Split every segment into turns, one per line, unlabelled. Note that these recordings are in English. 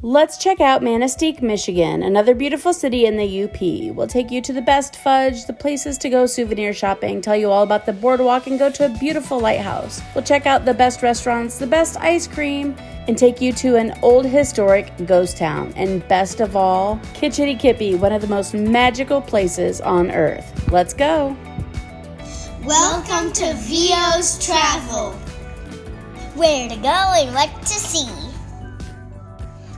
Let's check out Manistique, Michigan, another beautiful city in the UP. We'll take you to the best fudge, the places to go souvenir shopping, tell you all about the boardwalk, and go to a beautiful lighthouse. We'll check out the best restaurants, the best ice cream, and take you to an old historic ghost town. And best of all, Kitch-iti-Kipi, one of the most magical places on earth. Let's go!
Welcome to VO's Travel. Where to go and what to see.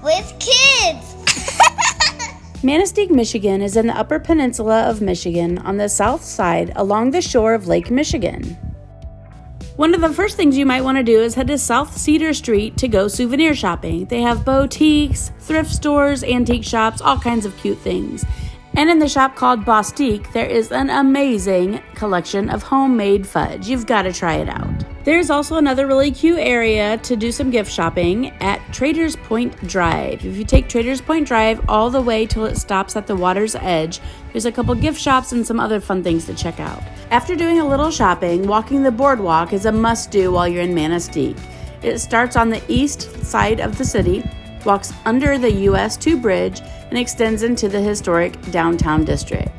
With kids!
Manistique, Michigan is in the Upper Peninsula of Michigan on the south side along the shore of Lake Michigan. One of the first things you might want to do is head to South Cedar Street to go souvenir shopping. They have boutiques, thrift stores, antique shops, all kinds of cute things. And in the shop called Manistique, there is an amazing collection of homemade fudge. You've got to try it out. There's also another really cute area to do some gift shopping at Traders Point Drive. If you take Traders Point Drive all the way till it stops at the water's edge, there's a couple gift shops and some other fun things to check out. After doing a little shopping, walking the boardwalk is a must-do while you're in Manistique. It starts on the east side of the city, walks under the US 2 bridge, and extends into the historic downtown district.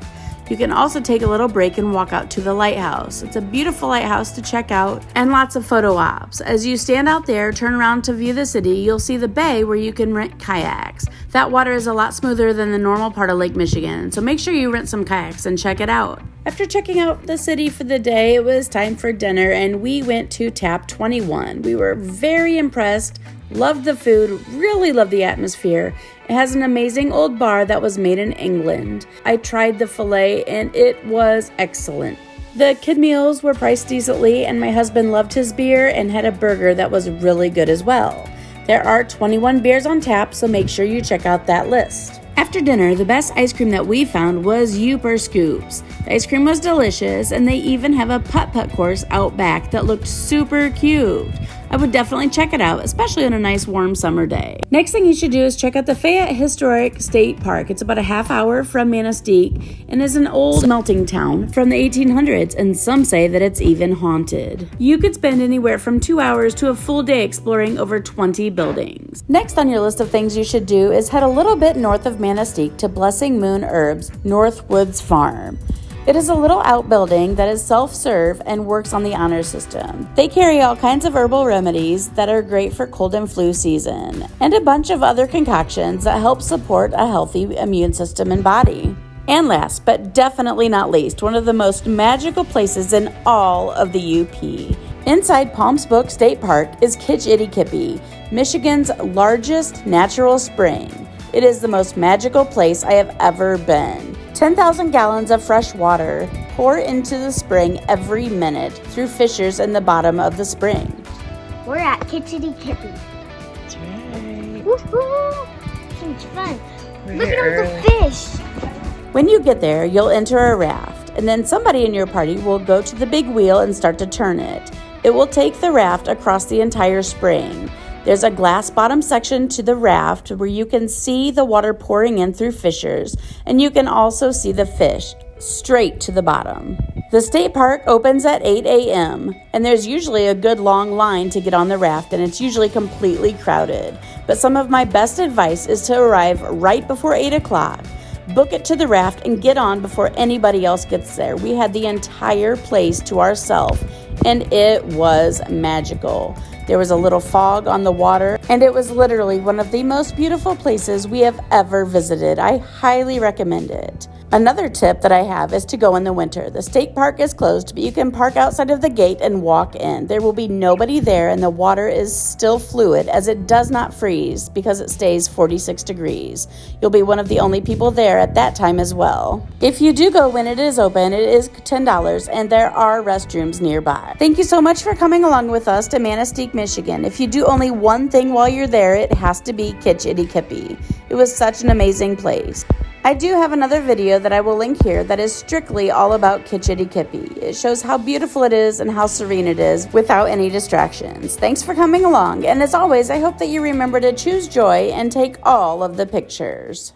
You can also take a little break and walk out to the lighthouse. It's a beautiful lighthouse to check out and lots of photo ops. As you stand out there, turn around to view the city, you'll see the bay where you can rent kayaks. That water is a lot smoother than the normal part of Lake Michigan, so make sure you rent some kayaks and check it out. After checking out the city for the day, it was time for dinner and we went to Tap 21. We were very impressed. Loved the food, really loved the atmosphere. It has an amazing old bar that was made in England. I tried the filet and it was excellent. The kid meals were priced decently and my husband loved his beer and had a burger that was really good as well. There are 21 beers on tap, so make sure you check out that list. After dinner, the best ice cream that we found was Youper Scoops. The ice cream was delicious and they even have a putt-putt course out back that looked super cute. I would definitely check it out, especially on a nice warm summer day. Next thing you should do is check out the Fayette Historic State Park. It's about a half hour from Manistique and is an old smelting town from the 1800s, and some say that it's even haunted. You could spend anywhere from 2 hours to a full day exploring over 20 buildings. Next on your list of things you should do is head a little bit north of Manistique to Blessing Moon Herbs Northwoods Farm. It is a little outbuilding that is self-serve and works on the honor system. They carry all kinds of herbal remedies that are great for cold and flu season, and a bunch of other concoctions that help support a healthy immune system and body. And last, but definitely not least, one of the most magical places in all of the UP. Inside Palms Book State Park is Kitch-iti-Kipi, Michigan's largest natural spring. It is the most magical place I have ever been. 10,000 gallons of fresh water pour into the spring every minute through fissures in the bottom of the spring.
We're at Kitch-iti-Kipi.
That's right.
Woohoo! So much fun. Look at all
early.
the fish.
When you get there, you'll enter a raft, and then somebody in your party will go to the big wheel and start to turn it. It will take the raft across the entire spring. There's a glass bottom section to the raft where you can see the water pouring in through fissures, and you can also see the fish straight to the bottom. The state park opens at 8 a.m., and there's usually a good long line to get on the raft, and it's usually completely crowded. But some of my best advice is to arrive right before 8 o'clock. Book it to the raft and get on before anybody else gets there. We had the entire place to ourselves, and it was magical. There was a little fog on the water, and it was literally one of the most beautiful places we have ever visited. I highly recommend it. Another tip that I have is to go in the winter. The state park is closed, but you can park outside of the gate and walk in. There will be nobody there, and the water is still fluid as it does not freeze because it stays 46 degrees. You'll be one of the only people there at that time as well. If you do go when it is open, it is $10, and there are restrooms nearby. Thank you so much for coming along with us to Manistique, Michigan. If you do only one thing while you're there, it has to be Kitch-iti-Kipi. It was such an amazing place. I do have another video that I will link here that is strictly all about Kitch-iti-Kipi. It shows how beautiful it is and how serene it is without any distractions. Thanks for coming along, and as always, I hope that you remember to choose joy and take all of the pictures.